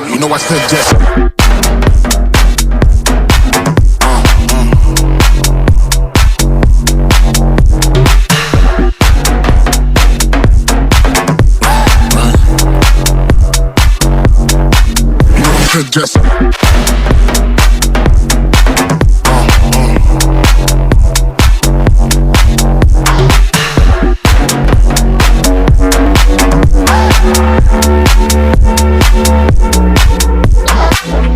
You know I said yes. Just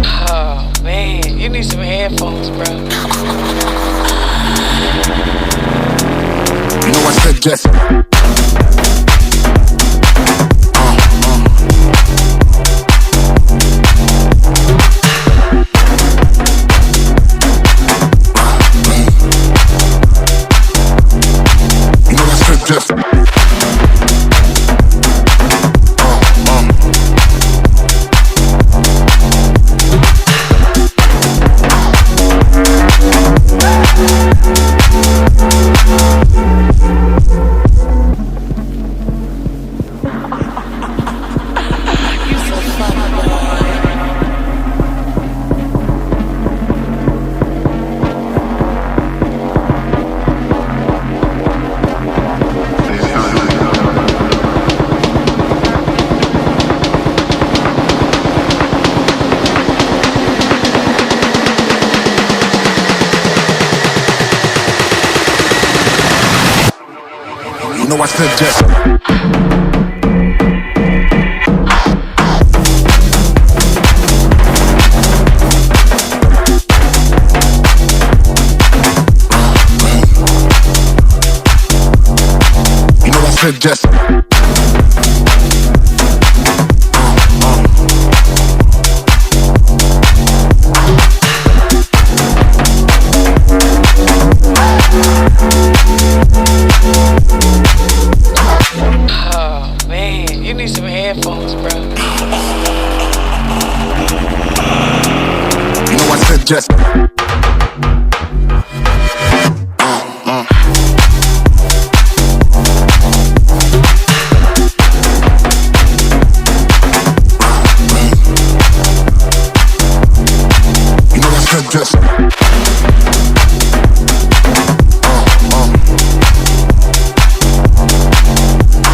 Oh man, you need some headphones, bro. you know I said yes. Just you know I said yes. You know I said yes. Oh man, you need some headphones, bro. You know I said yes. You know I said yes.